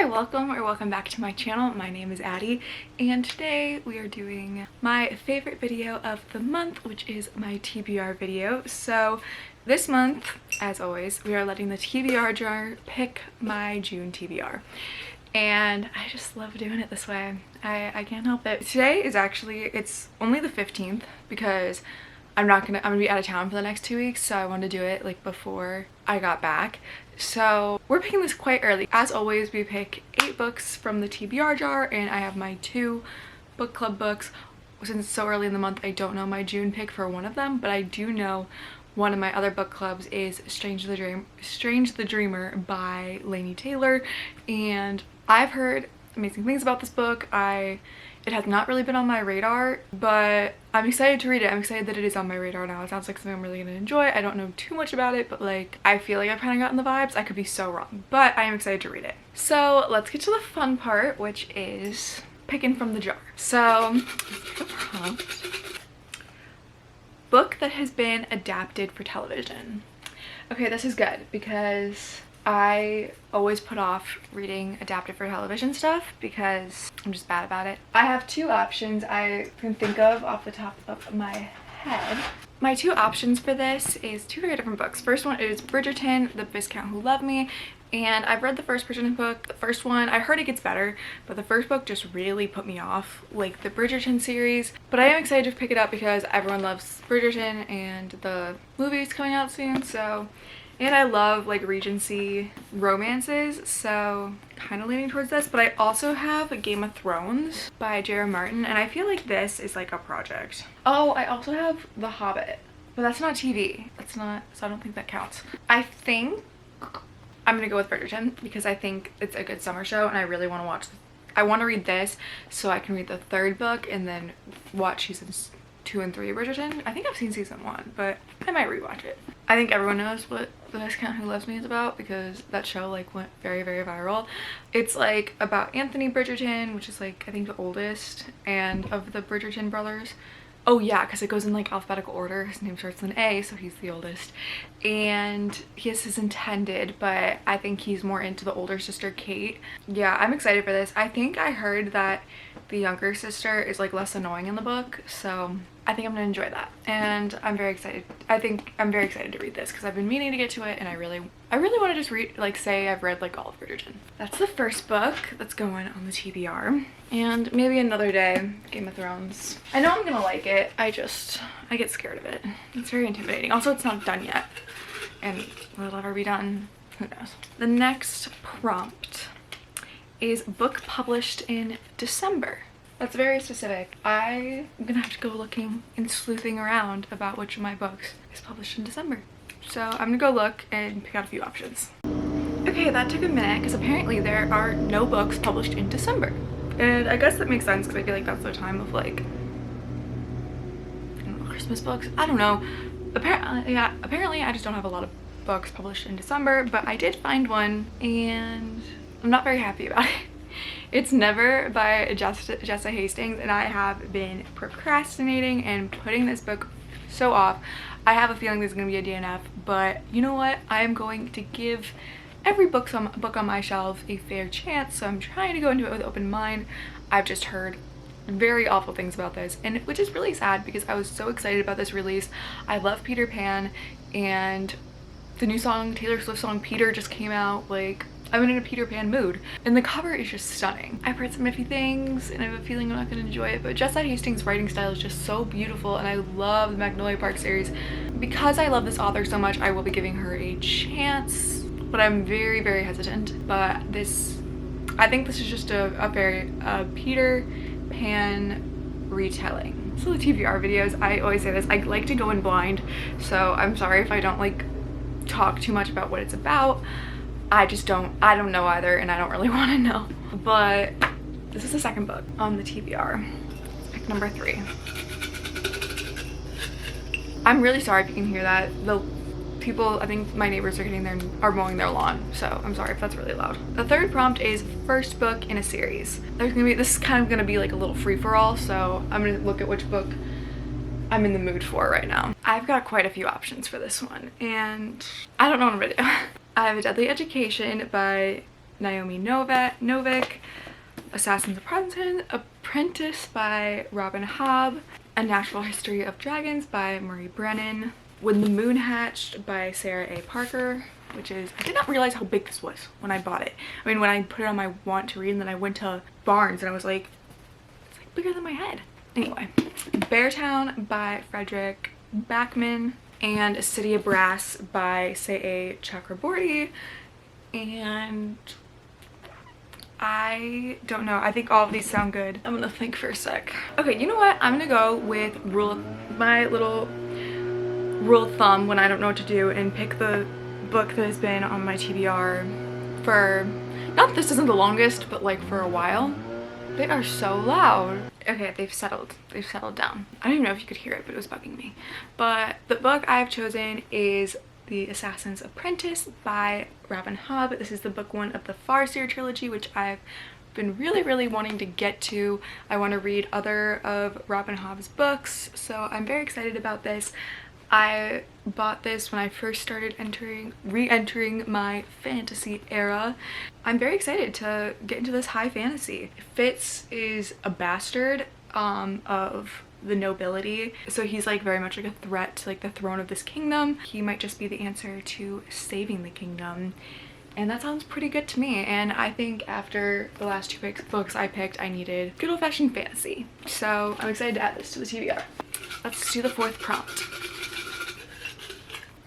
Hi, welcome back to my channel. My name is Addie, and today we are doing my favorite video of the month, which is my TBR video. So this month, as always, we are letting the TBR jar pick my June TBR. And I just love doing it this way. I can't help it. Today is actually, it's only the 15th because I'm gonna be out of town for the next 2 weeks, so I wanted to do it like before I got back. So we're picking this quite early. As always, we pick 8 books from the TBR jar, and I have my 2 book club books. Since it's so early in the month, I don't know my June pick for one of them, but I do know one of my other book clubs is Strange the Dreamer by Laini Taylor, and I've heard amazing things about this book. It has not really been on my radar, but I'm excited to read it. I'm excited that it is on my radar now. It sounds like something I'm really gonna enjoy. I don't know too much about it, but like, I feel like I've kind of gotten the vibes. I could be so wrong, but I am excited to read it. So let's get to the fun part, which is picking from the jar. So, the prompt. Book that has been adapted for television. Okay, this is good because I always put off reading adapted for television stuff because I'm just bad about it. I have 2 options I can think of off the top of my head. My 2 options for this is 2 very different books. First one is Bridgerton, The Viscount Who Loved Me, and I've read the first Bridgerton book. The first one, I heard it gets better, but the first book just really put me off, like the Bridgerton series. But I am excited to pick it up because everyone loves Bridgerton and the movie's coming out soon, so. And I love like Regency romances, so kind of leaning towards this. But I also have Game of Thrones by J.R. Martin, and I feel like this is like a project. Oh, I also have The Hobbit, but that's not TV. That's not, so I don't think that counts. I think I'm gonna go with Bridgerton because I think it's a good summer show, and I really want to watch. I want to read this so I can read the 3rd book and then watch seasons 2 and 3 of Bridgerton. I think I've seen season 1, but I might rewatch it. I think everyone knows what The Viscount Who Loves Me is about because that show like went very, very viral. It's like about Anthony Bridgerton, which is like I think the oldest and of the Bridgerton brothers. Oh yeah, because it goes in like alphabetical order. His name starts with an A, so he's the oldest. And he has his intended, but I think he's more into the older sister, Kate. Yeah, I'm excited for this. I think I heard that the younger sister is like less annoying in the book, so I think I'm gonna enjoy that. And I'm very excited. I think I'm very excited to read this because I've been meaning to get to it, and I really want to just read, like say I've read like all of Bridgerton. That's the first book that's going on the TBR. And maybe another day, Game of Thrones. I know I'm gonna like it. I get scared of it. It's very intimidating. Also, it's not done yet. And will it ever be done? Who knows? The next prompt is book published in December. That's very specific. I'm gonna have to go looking and sleuthing around about which of my books is published in December. So I'm gonna go look and pick out a few options. Okay, that took a minute because apparently there are no books published in December. And I guess that makes sense because I feel like that's the time of like, I don't know, Christmas books? I don't know. Apparently I just don't have a lot of books published in December, but I did find one and I'm not very happy about it. It's Never by Jessa Hastings, and I have been procrastinating and putting this book so off. I have a feeling there's going to be a DNF, but you know what? I am going to give every book on my shelf a fair chance, so I'm trying to go into it with an open mind. I've just heard very awful things about this, and which is really sad because I was so excited about this release. I love Peter Pan, and the new song, Taylor Swift song Peter, just came out. Like, I'm in a Peter Pan mood, and the cover is just stunning. I've heard some iffy things and I have a feeling I'm not going to enjoy it, but Jessa Hastings' writing style is just so beautiful, and I love the Magnolia Park series. Because I love this author so much, I will be giving her a chance, but I'm very, very hesitant. But I think this is just a very Peter Pan retelling. So the TBR videos, I always say this, I like to go in blind, so I'm sorry if I don't like talk too much about what it's about. I don't know either, and I don't really want to know. But this is the second book on the TBR. Pick number 3. I'm really sorry if you can hear that. The people, I think my neighbors are mowing their lawn, so I'm sorry if that's really loud. The 3rd prompt is first book in a series. This is kind of gonna be like a little free-for-all, so I'm gonna look at which book I'm in the mood for right now. I've got quite a few options for this one, and I don't know what I'm gonna do. I have A Deadly Education by Naomi Novik, Assassin's Apprentice by Robin Hobb, A Natural History of Dragons by Marie Brennan, When the Moon Hatched by Sarah A. Parker, which is, I did not realize how big this was when I bought it. I mean, when I put it on my want to read, and then I went to Barnes and I was like, it's like bigger than my head. Anyway, Beartown by Frederick Backman, and A City of Brass by Say Chakraborty. And I don't know, I think all of these sound good. I'm gonna think for a sec. Okay, you know what? I'm gonna go with my little rule of thumb when I don't know what to do, and pick the book that has been on my TBR for, not this isn't the longest, but like for a while. They are so loud. Okay, they've settled down. I don't even know if you could hear it, but it was bugging me. But the book I've chosen is The Assassin's Apprentice by Robin Hobb. This is the book one of the Farseer trilogy, which I've been really wanting to get to. I want to read other of Robin Hobb's books, so I'm very excited about this. I bought this when I first started re-entering my fantasy era. I'm very excited to get into this high fantasy. Fitz is a bastard of the nobility, so he's like very much like a threat to like the throne of this kingdom. He might just be the answer to saving the kingdom, and that sounds pretty good to me. And I think after the last two books I picked, I needed good old-fashioned fantasy, so I'm excited to add this to the TBR. Let's do the fourth prompt.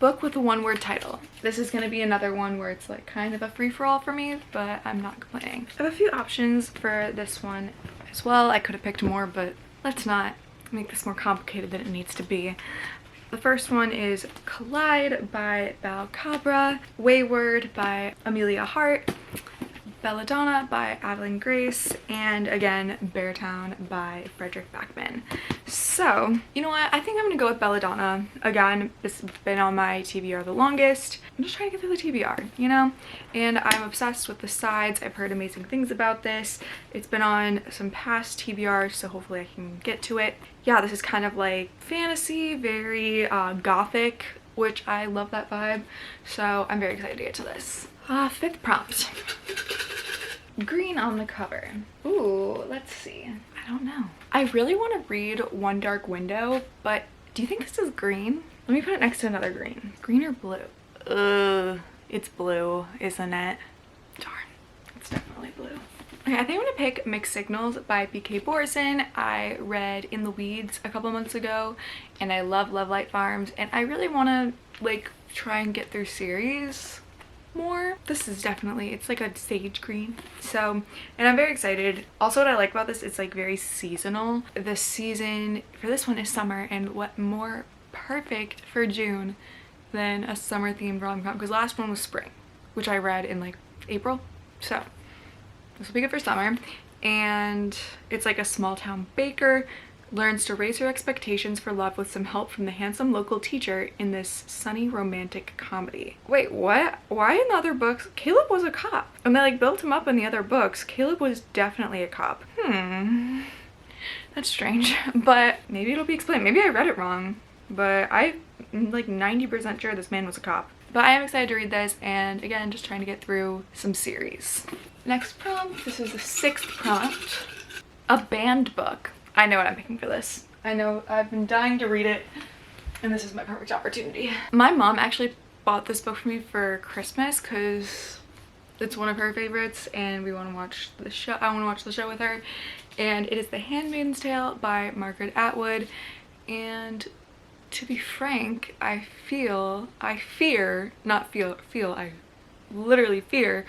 Book with a one-word title. This is going to be another one where it's like kind of a free-for-all for me, but I'm not complaining. I have a few options for this one as well. I could have picked more, but let's not make this more complicated than it needs to be. The first one is Collide by Bal Cabra, Wayward by Amelia Hart, Belladonna by Adeline Grace, and again Beartown by Frederick Backman. So you know what, I think I'm gonna go with Belladonna. Again, this has been on my TBR the longest. I'm just trying to get through the TBR, you know, and I'm obsessed with the sides. I've heard amazing things about this. It's been on some past TBRs, so hopefully I can get to it. Yeah, this is kind of like fantasy, very gothic, which I love that vibe, so I'm very excited to get to this. Fifth prompt. Green on the cover. Ooh, let's see. I don't know. I really want to read One Dark Window, but do you think this is green? Let me put it next to another green. Green or blue? It's blue, isn't it? Darn, it's definitely blue. Okay, I think I'm gonna pick Mixed Signals by B.K. Borison. I read In the Weeds a couple months ago, and I love Love Light Farms, and I really want to like try and get through series more. This is definitely, it's like a sage green, so, and I'm very excited. Also, what I like about this, it's like very seasonal. The season for this one is summer, and what more perfect for June than a summer themed rom-com, because last one was spring, which I read in like April, so this will be good for summer. And it's like a small town baker learns to raise her expectations for love with some help from the handsome local teacher in this sunny romantic comedy. Wait, what? Why in the other books Caleb was a cop, and they like built him up in the other books? Caleb was definitely a cop. That's strange, but maybe it'll be explained. Maybe I read it wrong, but I'm like 90% sure this man was a cop. But I am excited to read this, and again, just trying to get through some series. Next prompt, this is the sixth prompt. A banned book. I know what I'm picking for this. I know, I've been dying to read it, and this is my perfect opportunity. My mom actually bought this book for me for Christmas because it's one of her favorites, and we want to watch the show. I want to watch the show with her, and it is The Handmaid's Tale by Margaret Atwood. And to be frank, I literally fear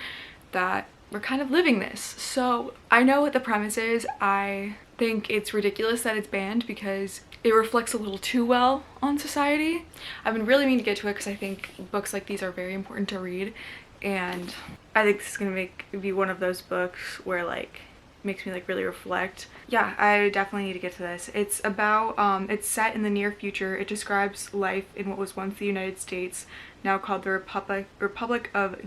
that we're kind of living this. So I know what the premise is. I think it's ridiculous that it's banned because it reflects a little too well on society. I've been really meaning to get to it because I think books like these are very important to read, and I think this is gonna be one of those books where like makes me like really reflect. Yeah, I definitely need to get to this. It's about it's set in the near future. It describes life in what was once the United States, now called the Republic of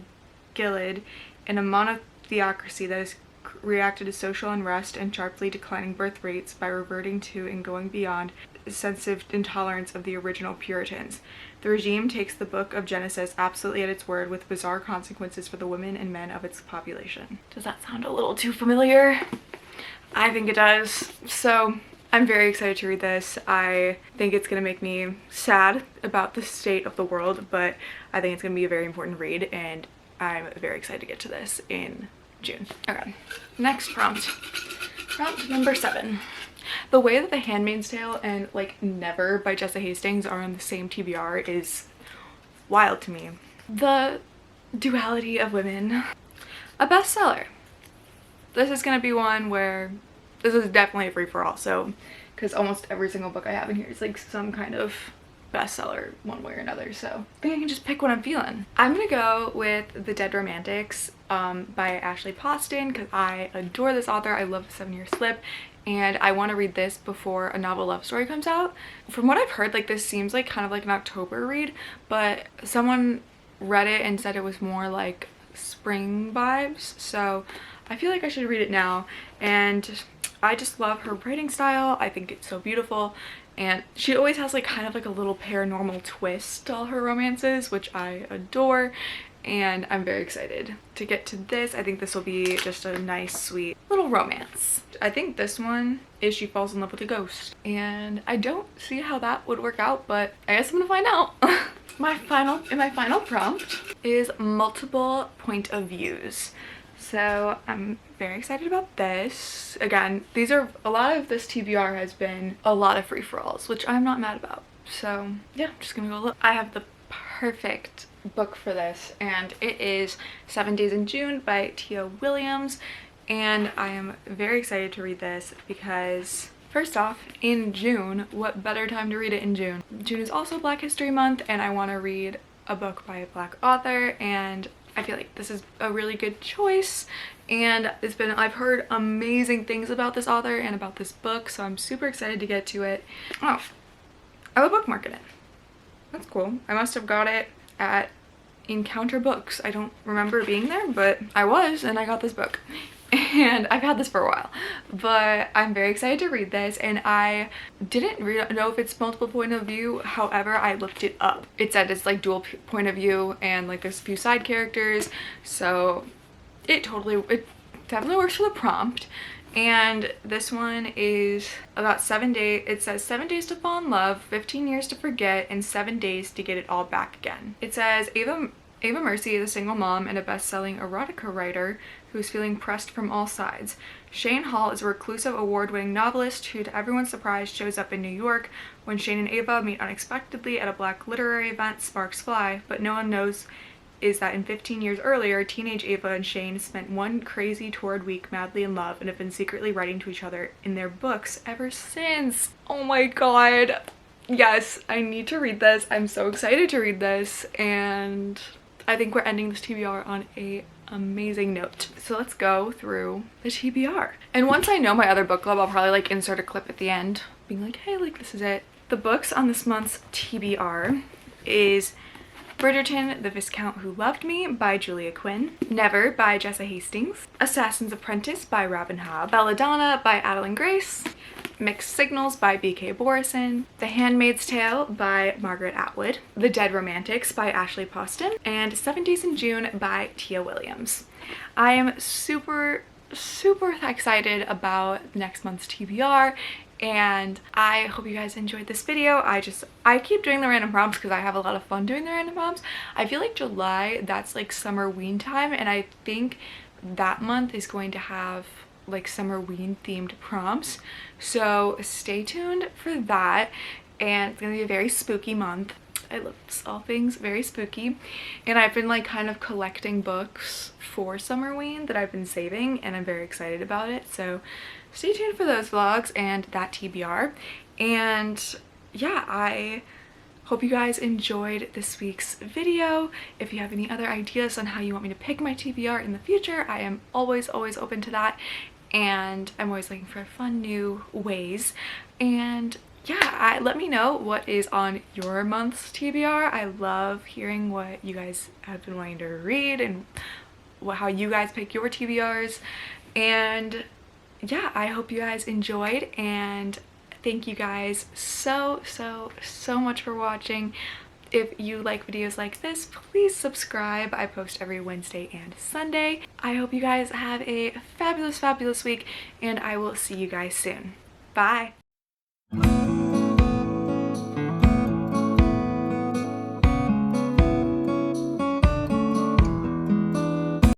Gilead, in a monotheocracy that has reacted to social unrest and sharply declining birth rates by reverting to and going beyond sensitive intolerance of the original Puritans. The regime takes the book of Genesis absolutely at its word, with bizarre consequences for the women and men of its population. Does that sound a little too familiar? I think it does. So I'm very excited to read this. I think it's gonna make me sad about the state of the world, but I think it's gonna be a very important read, and I'm very excited to get to this in June. Okay, next prompt. Prompt number 7. The way that The Handmaid's Tale and like Never by Jessa Hastings are on the same TBR is wild to me. The duality of women. A bestseller. This is gonna be one where this is definitely a free-for-all, so because almost every single book I have in here is like some kind of bestseller one way or another, so I think I can just pick what I'm feeling. I'm gonna go with The Dead Romantics by Ashley Poston, because I adore this author. I love The 7-Year Slip, and I want to read this before a novel love story comes out. From what I've heard, like this seems like kind of like an October read, but someone read it and said it was more like spring vibes, so I feel like I should read it now. And I just love her writing style. I think it's so beautiful, and she always has like kind of like a little paranormal twist to all her romances, which I adore, and I'm very excited to get to this. I think this will be just a nice sweet little romance. I think this one is she falls in love with a ghost, and I don't see how that would work out, but I guess I'm gonna find out. My final prompt is multiple point of views. So I'm very excited about this. Again, a lot of this TBR has been a lot of free-for-alls, which I'm not mad about. So yeah, I'm just gonna go look. I have the perfect book for this, and it is 7 Days in June by Tia Williams, and I am very excited to read this because first off, in June, what better time to read it in June? June is also Black History Month, and I want to read a book by a Black author, and I feel like this is a really good choice, and I've heard amazing things about this author and about this book, so I'm super excited to get to it. Oh, I have a bookmark in it. That's cool. I must have got it at Encounter Books. I don't remember being there, but I was, and I got this book. And I've had this for a while, but I'm very excited to read this, and I didn't know if it's multiple point of view. However, I looked it up. It said it's like dual point of view, and like there's a few side characters, so it definitely works for the prompt. And this one is about 7 days. It says 7 days to fall in love, 15 years to forget, and 7 days to get it all back again. It says Ava Mercy is a single mom and a best-selling erotica writer who's feeling pressed from all sides. Shane Hall is a reclusive award-winning novelist who, to everyone's surprise, shows up in New York. When Shane and Ava meet unexpectedly at a Black literary event, sparks fly, but no one knows is that in 15 years earlier, teenage Ava and Shane spent one crazy torrid week madly in love and have been secretly writing to each other in their books ever since. Oh my god. Yes, I need to read this. I'm so excited to read this, and I think we're ending this TBR on a amazing note. So let's go through the TBR. And once I know my other book club, I'll probably like insert a clip at the end being like, hey, like this is it. The books on this month's TBR is Bridgerton, The Viscount Who Loved Me by Julia Quinn, Never by Jessa Hastings, Assassin's Apprentice by Robin Hobb, Belladonna by Adeline Grace, Mixed Signals by B.K. Borison, The Handmaid's Tale by Margaret Atwood, The Dead Romantics by Ashley Poston, and 7 Days in June by Tia Williams. I am super excited about next month's TBR, and I hope you guys enjoyed this video. I keep doing the random prompts because I have a lot of fun doing the random prompts. I feel like July, that's like summer ween time, and I think that month is going to have like summer ween themed prompts, so stay tuned for that. And it's gonna be a very spooky month. I love all things very spooky, and I've been like kind of collecting books for summerween that I've been saving, and I'm very excited about it, so stay tuned for those vlogs and that TBR. And yeah, I hope you guys enjoyed this week's video. If you have any other ideas on how you want me to pick my TBR in the future, I am always open to that, and I'm always looking for fun new ways. And yeah, let me know what is on your month's TBR. I love hearing what you guys have been wanting to read and how you guys pick your TBRs. And yeah, I hope you guys enjoyed, and thank you guys so much for watching. If you like videos like this, please subscribe. I post every Wednesday and Sunday. I hope you guys have a fabulous week, and I will see you guys soon. Bye.